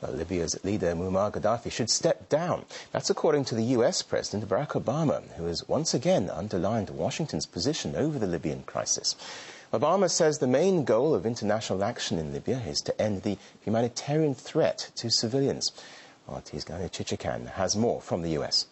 Well, Libya's leader Muammar Gaddafi should step down. That's according to the US President Barack Obama, who has once again underlined Washington's position over the Libyan crisis. Obama says the main goal of international action in Libya is to end the humanitarian threat to civilians. RT's Ganya Chichikan has more from the US.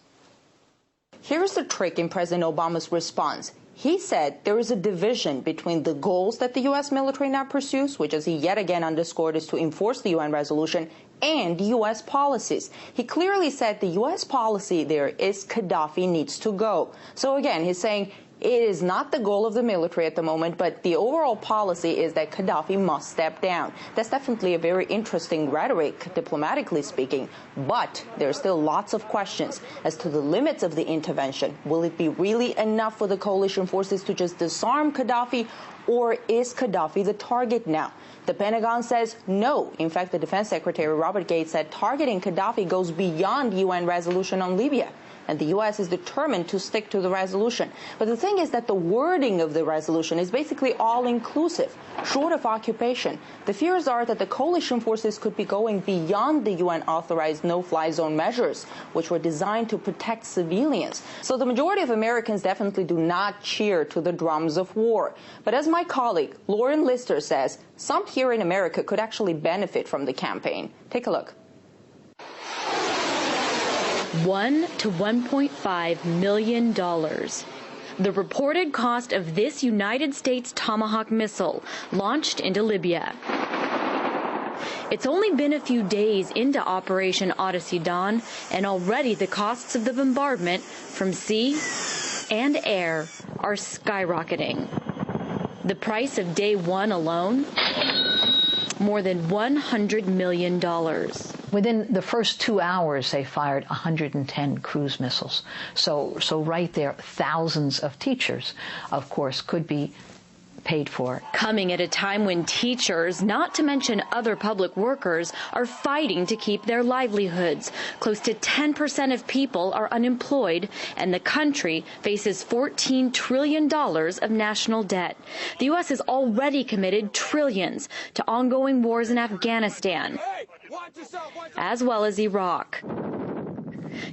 Here's the trick in President Obama's response. He said there is a division between the goals that the U.S. military now pursues, which, as he yet again underscored, is to enforce the UN resolution, and U.S. policies. He clearly said the U.S. policy there is Gaddafi needs to go. So again, he's saying it is not the goal of the military at the moment, but the overall policy is that Gaddafi must step down. That's definitely a very interesting rhetoric, diplomatically speaking, but there are still lots of questions as to the limits of the intervention. Will it be really enough for the coalition forces to just disarm Gaddafi, or is Gaddafi the target now? The Pentagon says no. In fact, the Defense Secretary Robert Gates said targeting Gaddafi goes beyond UN resolution on Libya, and the U.S. is determined to stick to the resolution. But the thing is that the wording of the resolution is basically all-inclusive, short of occupation. The fears are that the coalition forces could be going beyond the UN-authorized no-fly zone measures, which were designed to protect civilians. So the majority of Americans definitely do not cheer to the drums of war. But as my colleague Lauren Lister says, some here in America could actually benefit from the campaign. Take a look. $1 to $1.5 million. The reported cost of this United States Tomahawk missile launched into Libya. It's only been a few days into Operation Odyssey Dawn, and already the costs of the bombardment from sea and air are skyrocketing. The price of day one alone, more than $100 million. Within the first 2 hours, they fired 110 cruise missiles. So right there, thousands of teachers, of course, could be paid for. Coming at a time when teachers, not to mention other public workers, are fighting to keep their livelihoods. Close to 10% of people are unemployed, and the country faces $14 trillion of national debt. The U.S. has already committed trillions to ongoing wars in Afghanistan, as well as Iraq.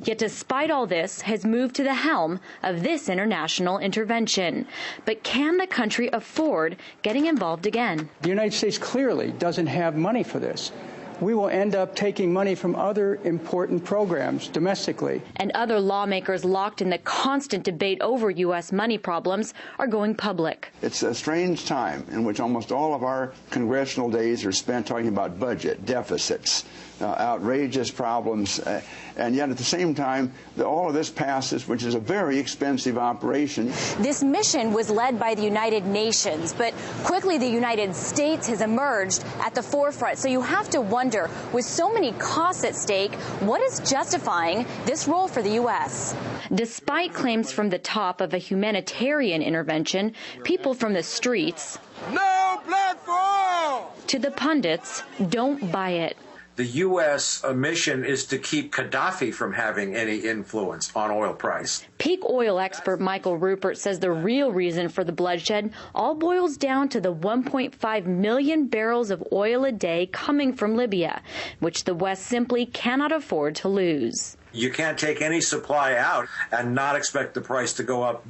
Yet despite all this, has moved to the helm of this international intervention. But can the country afford getting involved again? The United States clearly doesn't have money for this. We will end up taking money from other important programs domestically. And other lawmakers locked in the constant debate over U.S. money problems are going public. It's a strange time in which almost all of our congressional days are spent talking about budget, deficits, outrageous problems, and yet at the same time, all of this passes, which is a very expensive operation. This mission was led by the United Nations, but quickly the United States has emerged at the forefront. So you have to wonder, with so many costs at stake, what is justifying this role for the U.S.? Despite claims from the top of a humanitarian intervention, people from the streets no blood for all to the pundits don't buy it. The U.S. mission is to keep Gaddafi from having any influence on oil price. Peak oil expert Michael Rupert says the real reason for the bloodshed all boils down to the 1.5 million barrels of oil a day coming from Libya, which the West simply cannot afford to lose. You can't take any supply out and not expect the price to go up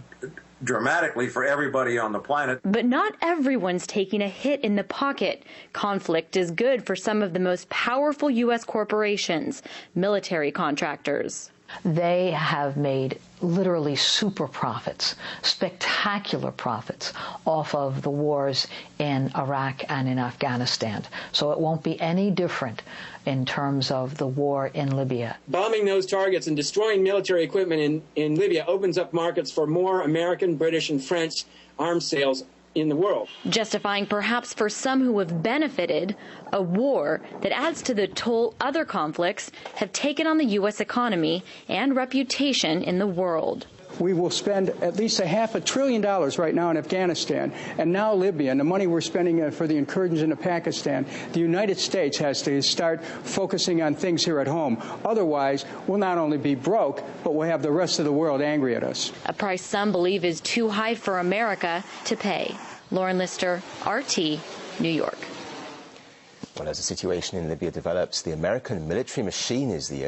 dramatically for everybody on the planet. But not everyone's taking a hit in the pocket. Conflict is good for some of the most powerful U.S. corporations, military contractors. They have made literally super profits, spectacular profits off of the wars in Iraq and in Afghanistan. So it won't be any different in terms of the war in Libya. Bombing those targets and destroying military equipment in Libya opens up markets for more American, British, and French arms sales in the world. Justifying perhaps for some who have benefited a war that adds to the toll other conflicts have taken on the U.S. economy and reputation in the world. We will spend at least $500 billion right now in Afghanistan, and now Libya, and the money we're spending for the incursions into Pakistan. The United States has to start focusing on things here at home. Otherwise, we'll not only be broke, but we'll have the rest of the world angry at us. A price some believe is too high for America to pay. Lauren Lister, RT, New York. Well, as the situation in Libya develops, the American military machine is the